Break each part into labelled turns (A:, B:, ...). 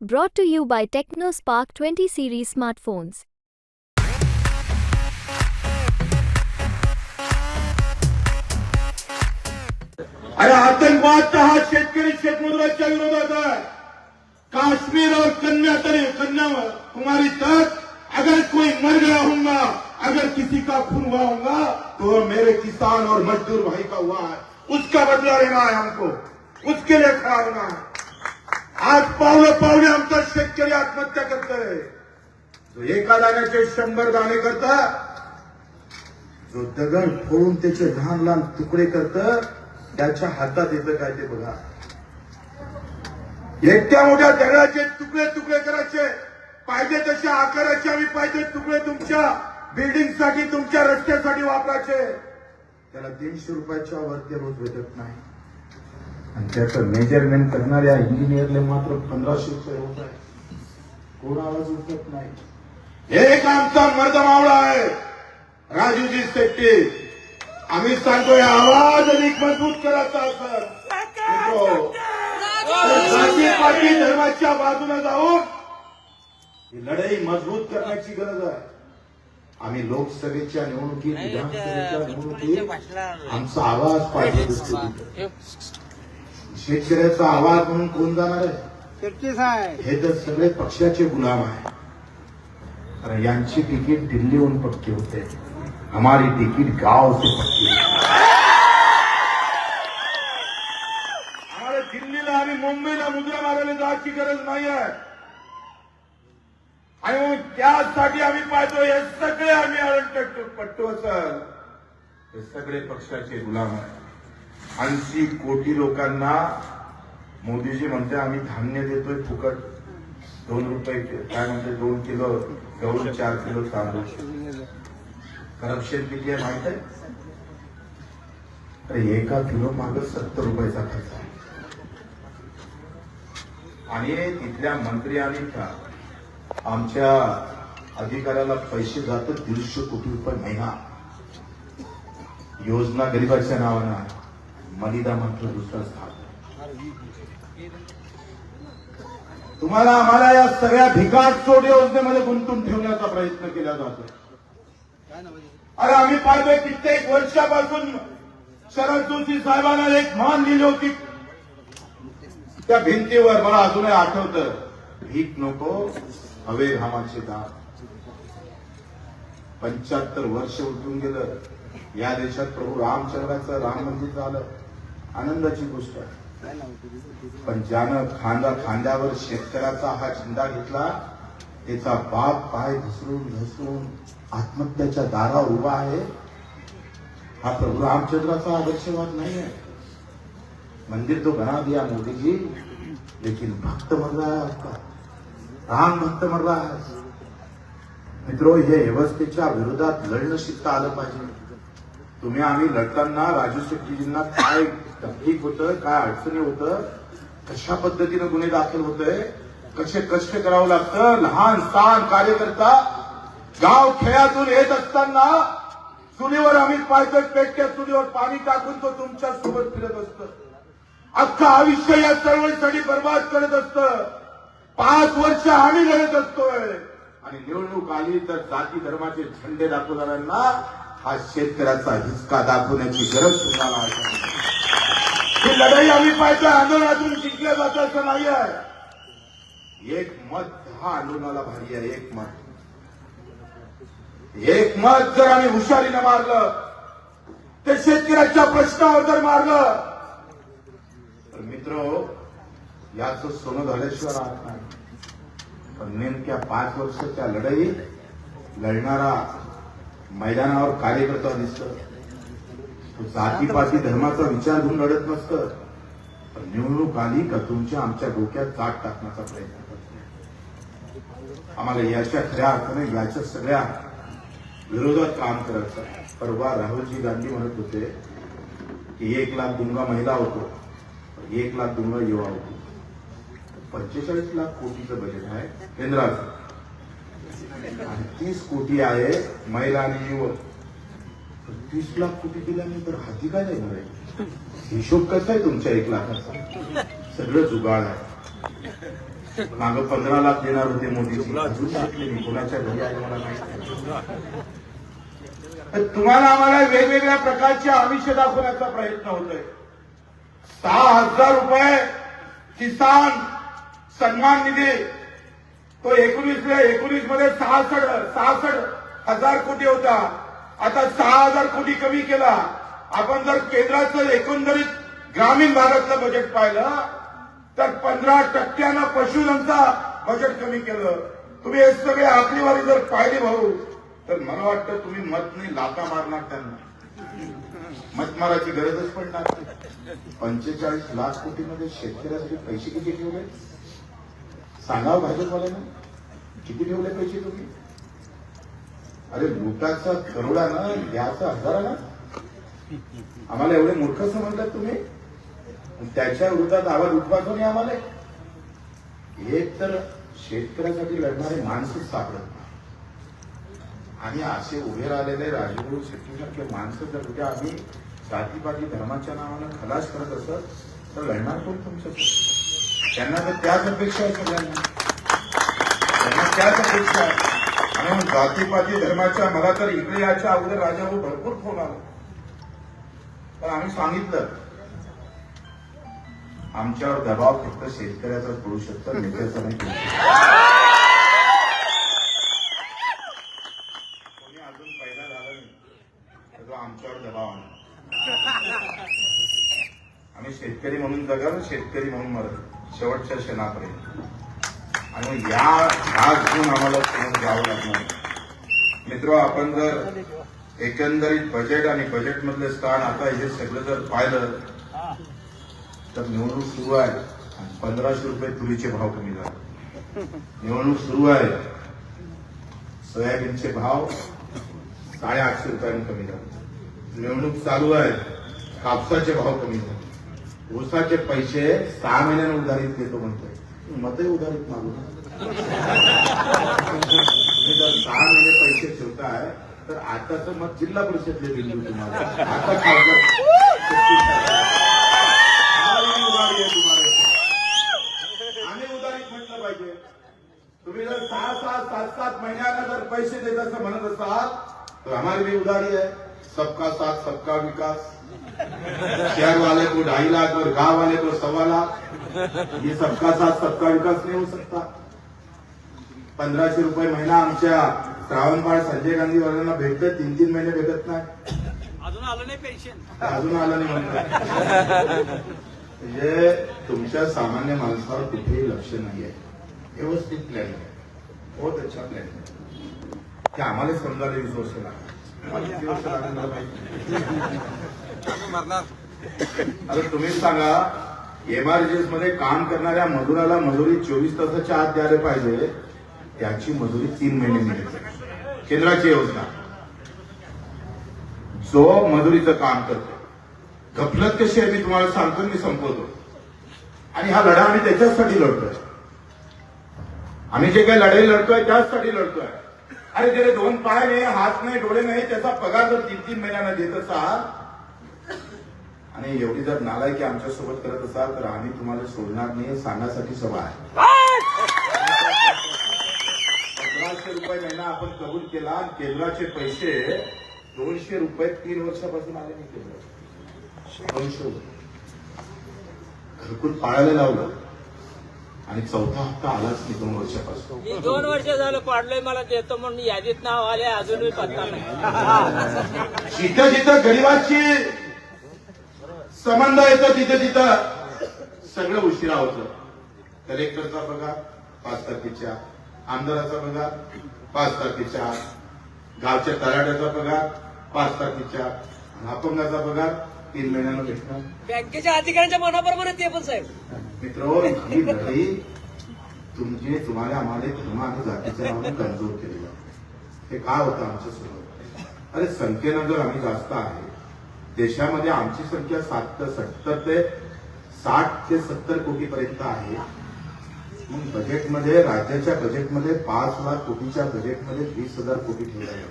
A: Brought to you by TechnoSpark 20 series smartphones.
B: अरे आतंकवाद का हा शेतकरी शेतमजुरांच्या विरोधात आहे. काश्मीर और कन्याकुमारी तक अगर कोई मर गया होगा, अगर किसी का खून हुआ होगा तो मेरे किसान और मजदूर भाई का हुआ है. उसका बदला लेना है हमको, उसके लिए खड़ा होना है. आज पावले पावले आमचा शेतकरी आत्महत्या करतोय. जो एका दाण्याचे 100 दाणे करता, जो दगड फोडून त्याचे लहान लहान तुकडे करतं, त्याच्या हातात येतं काय ते बघा. एकट्या मोठ्या दगडाचे तुकडे तुकडे करायचे, पाहिजे तशा आकाराचे आम्ही पाहिजे तुकडे तुमच्या बिल्डिंगसाठी, तुमच्या रस्त्यासाठी वापरायचे. त्याला 300 रुपयाच्या वरती रोज भेटत नाही. आणि त्याचं मेजरमेंट करणाऱ्या इंजिनियरले मात्र 1500 रुपये होत आहे. कोण आवाज उठत नाही. एक आमचा मर्द मावळा आहे, राजूजी शेट्टी. आम्ही सांगतोय आवाज अधिक मजबूत करायचा असेल जाती धर्माच्या बाजूला जाऊन ही लढाई मजबूत करण्याची गरज आहे. आम्ही लोकसभेच्या निवडणुकीत, विधानसभेच्या निवडणुकीत आमचा आवाज पाहिजे. शेतकऱ्याचा आवाज म्हणून कोण जाणार आहे? हे तर सगळे पक्षाचे गुलाम आहे. कारण यांची तिकीट दिल्लीहून पक्की होते, हमारी तिकीट गांव से पक्की है. हमारे दिल्लीला आणि मुंबईला मुद्रा मारायला जायची गरज नाही आहे. आणि मग त्यासाठी आम्ही पाहतो हे सगळे आम्ही पट्टू असेल, हे सगळे पक्षाचे गुलाम आहे. 80 कोटी लोकांना मोदीजी म्हणते आम्ही धान्य देतोय फुकट. 2 रुपये काय म्हणते, 2 किलो गहू, 4 किलो तांदूळ. करप्शन किती आहे माहित आहे? तर एका किलो मागे 70 रुपयाचा खर्च आहे. आणि तिथल्या मंत्र्यांनी आमच्या अधिकाऱ्याला पैसे जातात 150 कोटी रुपये महिना. योजना गरिबाच्या नावानं आहे, मलिदा मात्र दुसरा स्थान. तुम्हाला आम्हाला या सगळ्या भिकार चोट योजनेमध्ये गुंतून ठेवण्याचा प्रयत्न केला जातो. अरे आम्ही पाहतोय कित्येक वर्षापासून शरद जोशी साहेबांना एक मान लिहिली होती त्या भिंतीवर. मला अजूनही आठवतं, भीक नको हवे घामाचे दाग. 75 वर्ष उलटून गेलं. या देशात प्रभू रामचंद्राचं राम मंदिर झालं, आनंदाची गोष्ट आहे. पण ज्यानं खांद्यावर शेतकऱ्याचा हा झेंडा घेतला, त्याचा बाप पाय घसरून आत्महत्याच्या दारावर उभा आहे. हा प्रभू रामचंद्राचा आदर्शवाद नाही है. मंदिर तो बना दिया मोदी जी, लेकिन भक्त मर रहा है आपका, राम भक्त मर रहा है. मित्रों, हे व्यवस्थेच्या विरोधात लढणं शिकता आलं पाहिजे. तुम्ही आम्ही लढताना राजू शेट्टीजींना काय तकलीफ होतं, काय अडचणी होतं, कशा पद्धतीनं गुन्हे दाखल होतोय, कसे कष्ट करावं लागतं. लहान सहान कार्यकर्ता गाव खेळातून येत असताना चुलीवर आम्ही पाहतोय, पेटत्या चुलीवर पाणी टाकून तो तुमच्या सोबत फिरत असतं. अख्खं आयुष्य या चळवळीसाठी बर्बाद करत असतं. 5 वर्ष आम्ही लढत असतोय. आणि निवडणूक आली तर जाती धर्माचे झेंडे दाखवणाऱ्यांना हा शेतकऱ्याचा हिसका दाखवण्याची गरज तुम्हाला आहे. ही लढाई आम्ही पाहतोय आंदोलनातून जिंकल्या जातं असं नाही आहे. एक मत हा आंदोलनाला भारी आहे. एक मत जर आम्ही हुशारीनं मारलं, ते शेतकऱ्याच्या प्रश्नावर जर मारलं तर मित्र याचं सोनं झाल्याशिवाय राहत नाही. पण नेमक्या 5 वर्षाच्या लढाईत लढणारा मैदानावर कार्यकर्ता दिसतं. तो जातीपाती धर्माचा विचार घेऊन लढत नसतं. पण निवडणूक आली का तुमच्या आमच्या डोक्यात चाट टाकण्याचा प्रयत्न करतो. आम्हाला याच्या खऱ्या अर्थाने याच्या सगळ्या विरोधात काम करायचं आहे. परवा राहुलजी गांधी म्हणत होते की 1 लाख दूंगा महिला होतो, 1 लाख दूंगा युवा होतो. 45 लाख कोटीचं बजेट आहे केंद्राचं आणि 30 कोटी आहे महिला आणि युवक. 30 लाख कोटी दिल्यानंतर हाती काय देणार आहे? हिशोब कसा आहे तुमच्या 1 लाखाचा? सगळं जुगाड आहे. मागं 15 लाख देणार होते मोदीजी, अजून शिकले मी, कोणाच्या घरी आहे मला माहिती नाही. तर तुम्हाला आम्हाला वेगवेगळ्या प्रकारचे आमिष दाखवण्याचा प्रयत्न होतोय. 6,000 रुपये किसान सन्मान निधी, तो 19 मध्ये 66,000 कोटी होता, आता 6,000 कोटी कमी केला. आपण जर केंद्राचं एकंदरीत ग्रामीण भागातलं बजेट पाहिलं तर 15% पशुधनचा बजेट कमी केलं. तुम्ही हे सगळे आकडेवारी जर पाहिली भाऊ, तर मला वाटतं तुम्ही मत नाही लाता मारणार त्यांना, मत मारायची गरजच पडणार. 45 लाख कोटीमध्ये शेतकऱ्यासाठी पैसे किती ठेवले सांगा भाजपवाल्यांना, किती ठेवले पैसे तुम्ही? अरे लुटाचा करोडानं घ्यायचा हजारानं, आम्हाला एवढे मूर्ख समजतात तुम्ही? त्याच्या विरोधात आवाज उठवायचो नाही आम्हाला. एक तर शेतकऱ्यासाठी लढणारे माणसंच सापडत नाही, आणि असे उभे राहिलेले राजगुरू शेट्टीसारखे माणसं जर उद्या आम्ही जातीपाती धर्माच्या नावानं खलास करत असत तर लढणार कोण तुमच्यासाठी? त्यांना तर त्याच अपेक्षा आहे, सगळ्यांना त्यांना त्याच अपेक्षा आहे. आणि मग जातीपाती धर्माच्या, मला तर इकडे याच्या अगोदर राजाभाऊ भरपूर फोन आला, पण आम्ही सांगितलं आमच्यावर दबाव फक्त शेतकऱ्याचा पडू शकतो, नेत्याचा नाही पडू शकतो. कोणी अजून पैदा झाला नाही तर तो आमच्यावर दबाव आणला. आम्ही शेतकरी म्हणून जगाल, शेतकरी म्हणून मरत शेवटच्या क्षणापर्यंत. आणि मग ह्याच घेऊन आम्हाला समोर जावं लागणार. मित्र, आपण जर एकंदरीत बजेट आणि बजेटमधले स्थान आता हे सगळं जर पाहिलं तर निवडणूक सुरू आहे आणि 1,500 रुपये तुरीचे भाव कमी झाले. निवडणूक सुरू आहे, सोयाबीनचे भाव 850 रुपयांनी कमी झाले. निवडणूक चालू आहे, कापसाचे भाव कमी झाले. ऊसाचे पैसे 6 महिन्यानं उधारीत देतो म्हणतोय, मतही उधारीत मागू ना. तुम्ही जर 6 महिने पैसे ठेवताय तर आताच मत जिल्हा परिषदले दिली तुम्हाला, आता खासदार आम्ही उधारीत म्हटलं पाहिजे. तुम्ही जर 6-6, 7-7 महिन्याला जर पैसे देत असं म्हणत असाल तर हमारी भी उधारी है. सबका साथ सबका विकास, शहर वाले को 2.5 लाख और गांव वाले को 1.25 लाख, ये सबका साथ सबका विकास नहीं हो सकता. 1,500 रुपये महिना आमच्या श्रावणबाळ संजय गांधी वर्गांना भेटतं, 3-3 महिने भेटत नाही,
C: अजून आलं नाही पेन्शन,
B: अजून आलं नाही म्हणतात. म्हणजे तुमच्या सामान्य माणसावर कुठेही लक्ष नाहीये. व्यवस्थित प्लॅन आहे, बहुत अच्छा प्लॅन आहे. ते आम्हाला समजायला 20 वर्ष लागतात, 5 वर्ष लागणार पाहिजे. आता तुम्हीच सांगा, एमआरजीएस मध्ये काम करणाऱ्या मजुराला मजुरी 24 तासाच्या आत द्यायला पाहिजे, त्याची मजुरी 3 महिने मिळते. केंद्राची योजना, जो मजुरीचं काम करतो, गफलत कशी आहे मी तुम्हाला सांगतो, मी संपवतो. आणि हा लढा आम्ही त्याच्यासाठी लढतोय. आम्ही जे काही लढाई लढतोय त्याचसाठी लढतोय. अरे त्याला 2 पाय नाही, हात नाही, डोळे नाही, त्याचा पगार जर 3-3 महिन्यांना देत असाल आणि एवढी जर नालायकी आमच्यासोबत करत असाल तर आम्ही तुम्हाला सोडणार नाही, सांगण्यासाठी सभा आहे. 1,500 रुपये महिना आपण कबूल केला आणि केंद्राचे पैसे 200 रुपये 3 वर्षापासून आले नाही. केंद्र 200 रुपये घरकुल पाळायला लावलं आणि 4था हप्ता आलाच नाही 2 वर्षापासून.
C: मी 2 वर्ष झालं पाडलंय, मला देतो म्हणून यादीत नाव आले, अजूनही पत्ता नाही.
B: जिथं जिथं गरीबाची संबंध येतो तिथं तिथं सगळं उशिरा होतं. कलेक्टरचा पगार 5 तारखेच्या, आमदाराचा पगार 5 तारखेच्या, गावच्या तलाट्याचा पगार 5 तारखेच्या, अपंगाचा पगार 3 महिन्यानं भेटणार.
C: बँकेच्या अधिकाऱ्यांच्या मनाप्रमाणे ते पण साहेब.
B: मित्र, ही लढाई तुम्हाला आम्हाला धर्म आणि जातीच्या नावाने कमजोर केलेलं. हे काय होतं आमच्यासोबत? अरे संख्येनं जर आम्ही जास्त आहे, देशामध्ये आमची संख्या 70 ते 60 कोटी पर्यंत आहे. मग बजेटमध्ये, राज्याच्या बजेटमध्ये 5 लाख कोटीच्या बजेटमध्ये 20,000 कोटी ठेवले आहे.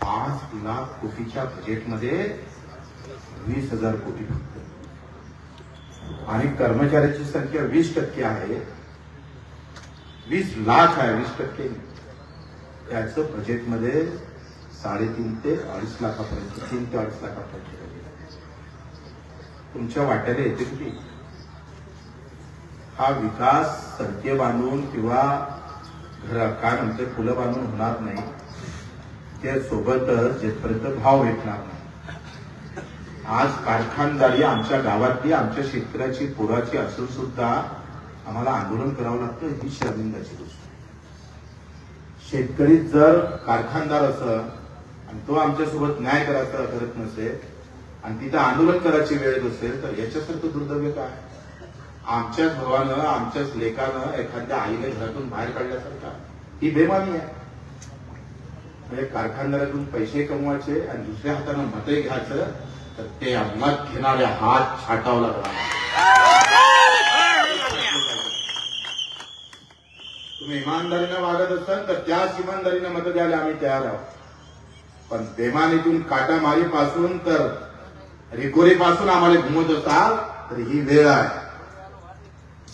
B: 5 लाख कोटीच्या बजेटमध्ये 20,000 कोटी फक्त. आणि कर्मचाऱ्याची संख्या 20% आहे, 20 लाख आहे, 20% त्याचं बजेटमध्ये 3.5 ते 2.5 लाखापर्यंत, 3 ते 2.5 लाखापर्यंत तुमच्या वाट्याला येते किती? हा विकास सडके बांधून किंवा काय म्हणते फुलं बांधून होणार नाही. त्या सोबतच जिथपर्यंत भाव भेटणार नाही. आज कारखानदारी आमच्या गावातली आमच्या शेतकऱ्याची पोराची असून सुद्धा आम्हाला आंदोलन करावं लागतं, ही शर्मिंदाची गोष्ट. शेतकरी जर कारखानदार असेल आणि तो आमच्यासोबत न्याय करायचा करत नसेल आणि तिथं आंदोलन करायची वेळ असेल तर याच्यासारखं दुर्दैव काय? आमच्याच भावानं आमच्याच लेकानं एखाद्या आईने घरातून बाहेर काढल्यासारखा ही बेमानी आहे. म्हणजे कारखानदारातून पैसे कमवायचे आणि दुसऱ्या हातानं मते घ्यायचं तर ते मत घेणारे हात छाटावला लागला. तुम्ही इमानदारीनं वागत असाल तर त्याच इमानदारीनं मत द्यायला आम्ही तयार आहोत. पण बेमानीतून काटामारीपासून तर रिकोरीपासून आम्हाला घुमत असाल तर ही वेळ आहे.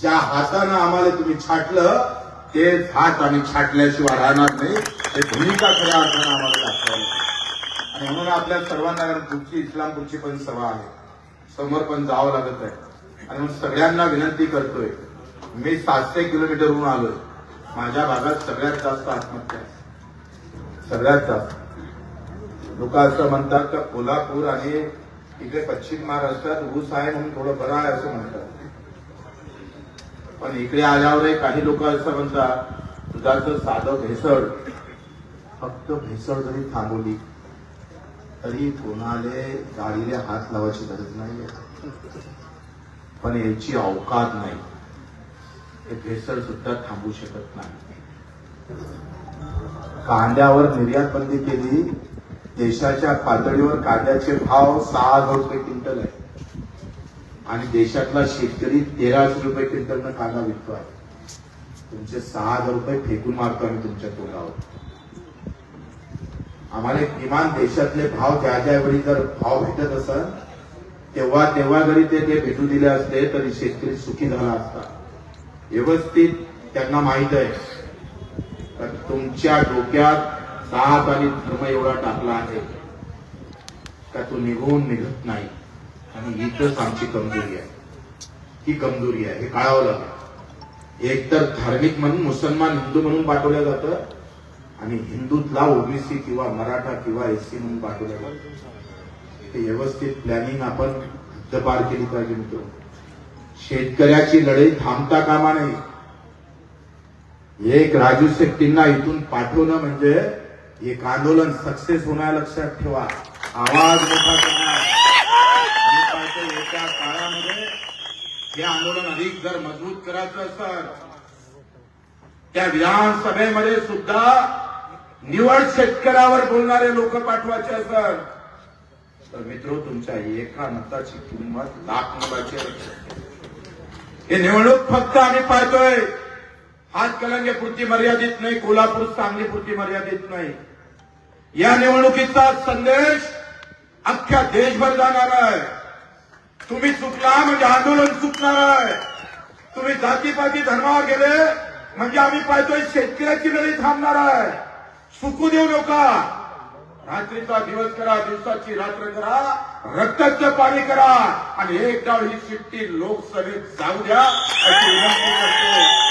B: ज्या हातानं आम्हाला तुम्ही छाटलं तेच हात आम्ही छाटल्याशिवाय राहणार नाही. हे भूमिका खऱ्या अर्थानं आम्हाला दाखवावी. आणि म्हणून आपल्या सर्वांना पुढची इस्लामपूरची पण सभा आहे, समोर पण जावं लागत आहे. आणि म्हणून सगळ्यांना विनंती करतोय, मी 700 किलोमीटरहून आलोय. माझ्या भागात सगळ्यात जास्त आत्महत्या आहे, सगळ्यात जास्त. लोक असं म्हणतात का कोल्हापूर आणि इकडे पश्चिम महाराष्ट्रात ऊस आहे म्हणून थोडं बरं आहे असं म्हणतात. पण इकडे आल्यावर काही लोक असं म्हणतात दुधाचं साधं भेसळ, फक्त भेसळ जरी थांबवली तरी कोणाले गाडीला हात लावायची गरज नाही. पण याची अवकात नाही, हे भेसळ सुद्धा थांबू शकत नाही. कांद्यावर निर्यात बंदी केली. देशाच्या पातळीवर कांद्याचे भाव 6,000 रुपये क्विंटल आहे आणि देशातला शेतकरी 1,300 रुपये क्विंटलनं कांदा विकतो आहे. तुमचे 6,000 रुपये फेकून मारतो आम्ही तुमच्या तोंडावर. आम्हाला किमान देशातले भाव ज्यावेळी जर भाव भेटत असेल तेव्हा जरी ते भेटू दिले असते तरी शेतकरी सुखी झाला असता. व्यवस्थित त्यांना माहित आहे तर तुमच्या डोक्यात जात आणि धर्म एवढा टाकला आहे का तो निघून निघत नाही. आणि इथंच आमची कमजोरी आहे, ही कमजोरी आहे, हे कळावं लागेल. एकतर धार्मिक म्हणून मुसलमान हिंदू म्हणून पाठवलं जातं आणि हिंदूतला ओबीसी किंवा मराठा किंवा एससी म्हणून पाठवलं जातं. ते व्यवस्थित प्लॅनिंग आपण हद्दपार केली पाहिजे मित्र. शेतकऱ्याची लढाई थांबता कामा नाही. एक राजू शेट्टींना इथून पाठवणं म्हणजे एक आंदोलन सक्सेस होणार, लक्षात ठेवा. आवाज मोठा करणार. येत्या काळामध्ये हे आंदोलन अधिक जर मजबूत करायचं असेल त्या विधानसभेमध्ये सुद्धा निवड शेतकऱ्यावर बोलणारे लोक पाठवायचे असेल तर मित्र तुमच्या एका मताची किंमत लाख मोलाची आहे. हे निवडणूक फक्त आम्ही पाहतोय हातकणंगलेपुरती मर्यादित नाही, कोल्हापूर सांगलीपुरती मर्यादित नाही. या निवडणुकीचा संदेश अख्ख्या देशभर जाणार आहे. तुम्ही चुकला म्हणजे आंदोलन चुकणार आहे. तुम्ही जातीपाती धर्मावर गेले म्हणजे आम्ही पाहतोय शेतकऱ्याची लढाई थांबणार आहे. चुकू देऊ नका. रात्रीचा दिवस करा, दिवसाची रात्र करा, रक्ताचं पाणी करा आणि एक डाव ही चिठ्ठी लोकसभेत जाऊ द्या अशी विनंती करतो.